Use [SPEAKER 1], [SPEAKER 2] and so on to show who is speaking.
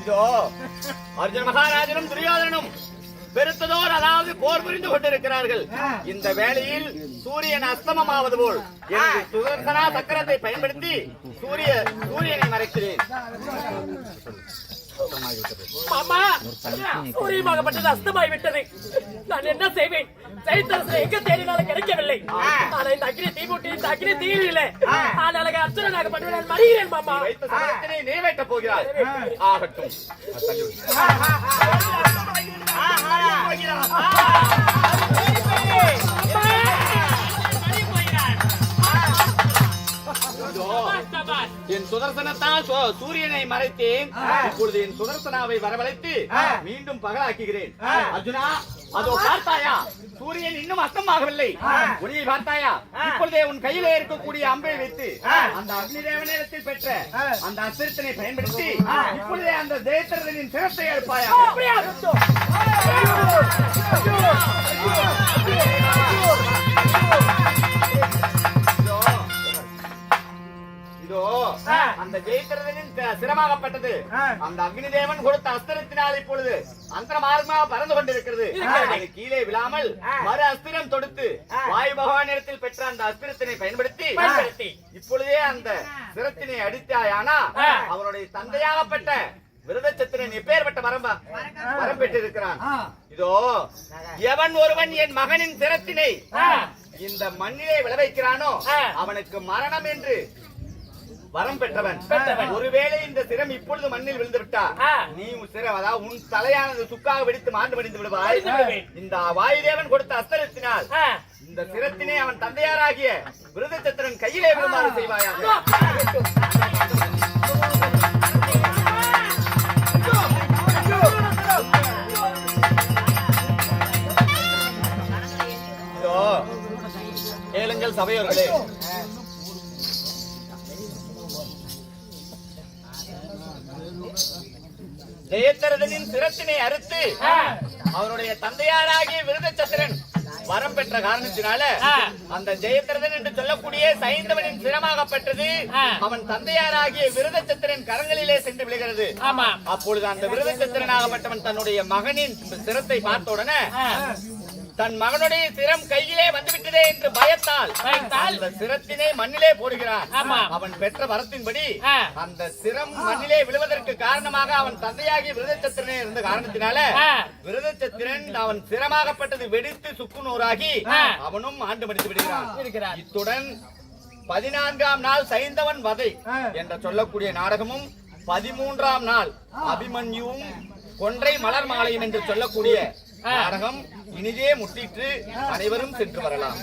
[SPEAKER 1] இதோ அர்ஜுன மகாராஜனும் துரியோதனனும் பெருத்ததோர் அதாவது போர் புரிந்து கொண்டிருக்கிறார்கள். இந்த வேளையில் சூரியன் அஸ்தமமாவது போல் சுதர்சனா சக்கரத்தை பயன்படுத்தி சூரியனை மறைக்கிறேன்.
[SPEAKER 2] சூரியமாகப்பட்டது அஸ்தமாகிவிட்டது. நான் என்ன செய்வேன்? சைத்தரசனை எங்க தேடினாலும் கிடைக்கவில்லை. ஆனா இந்த அக்னி தீமூட்டி இந்த அக்னி தீவிலே ஆனால் அர்ஜுனனாகப்பட்டது நான் மறிகிறேன். மாமா
[SPEAKER 1] நீ வைக்க போகிறாய். ஆகட்டும். என் சுதர்சனத்தால் சூரியனை மறைத்தேன். இப்பொழுது என் சுதர்சனாவை வரவழைத்து மீண்டும் பகலாக்குகிறேன். அர்ஜுனா, அதோ பார்த்தாயா? சூரியன் இன்னும் அஸ்தமாகவில்லை. ஒளியை பார்த்தாயா? இப்பொழுதே உன் கையிலே இருக்கக்கூடிய அம்பை வைத்து அந்த அக்னி தேவனிடத்தில் பெற்ற அந்த அஸ்திரத்தினை பயன்படுத்தி இப்பொழுதே அந்த ஜெயத்ரதனின் சிரத்தை எழுப்பாயா? அந்த ஜெயத்ரதனின் சிரமாகப்பட்டது அந்த அக்னி தேவன் கொடுத்த அஸ்திரத்தினால் இப்பொழுது அந்தரமார்க்கமாக பறந்து கொண்டிருக்கிறது. கீழே விழாமல் மறு அஸ்திரம் தொடுத்து வாயு பகவானிடத்தில் பெற்ற அந்த அஸ்திரத்தினை பயன்படுத்தி இப்பொழுதே அந்த சிரத்தினை அடித்தாயானா அவருடைய தந்தையாகப்பட்ட விருதச்சத்திரன் எப்பேற்பட்ட வரம் பெற்றிருக்கிறான். இதோ எவன் ஒருவன் என் மகனின் சிரத்தினை இந்த மண்ணிலே விளைவிக்கிறானோ அவனுக்கு மரணம் என்று வரம் பெற்றவன். ஒருவேளை இந்த சிரம் இப்பொழுது மண்ணில் விழுந்து விட்டா நீ சிரம் அதாவது உன் தலையானது சுக்காக வெடித்து மாண்டு மடிந்து விடுவாய். இந்த வாயுதேவன் கொடுத்த அஸ்திரத்தினால் இந்த சிரத்தினை அவன் தந்தையாராகிய விருதச்சத்திரன் கையிலே விழுமாறு செய்வாயா? கேளுங்கள் சபையோர்களே. ஜெயத்ரதனின் சிரத்தினை அறுத்து அவருடைய தந்தையாராகிய விருதச்சத்திரன் வரம் பெற்ற காரணத்தினால அந்த ஜெயத்ரதன் என்று சொல்லக்கூடிய சைந்தவனின் சிரமாகப்பட்டது அவன் தந்தையாராகிய விருதச்சத்திரன் கரங்களிலே சென்று விழுகிறது. அப்பொழுது அந்த விருதச்சத்திரனாகப்பட்டவன் தன்னுடைய மகனின் சிரத்தை பார்த்த உடனே தன் மகனுடைய சிரம் கையிலே வந்துவிட்டதே என்று பயத்தால் அந்த சிரத்தினை மண்ணிலே போடுகிறான். அவன் பெற்ற வரத்தின்படி அந்த சிரம் மண்ணிலே விழுவதற்கு காரணமாக அவன் தந்தையாகிய விருதச்சத்திரனே இருந்த காரணத்தினால விருதச்சத்திரன் அவன் சிரமாகப்பட்டது வெடித்து சுக்குநூறாகி அவனும் ஆண்டு மடித்து விடுகிறான். இத்துடன் 14ஆம் நாள் சைந்தவன் வதை என்று சொல்லக்கூடிய நாடகமும் 13ஆம் நாள் அபிமன்யுவும் கொன்றை மலர் மாலையும் என்று சொல்லக்கூடிய நாடகம் இனிதே முட்டிற்று. அனைவரும் சென்று வரலாம்.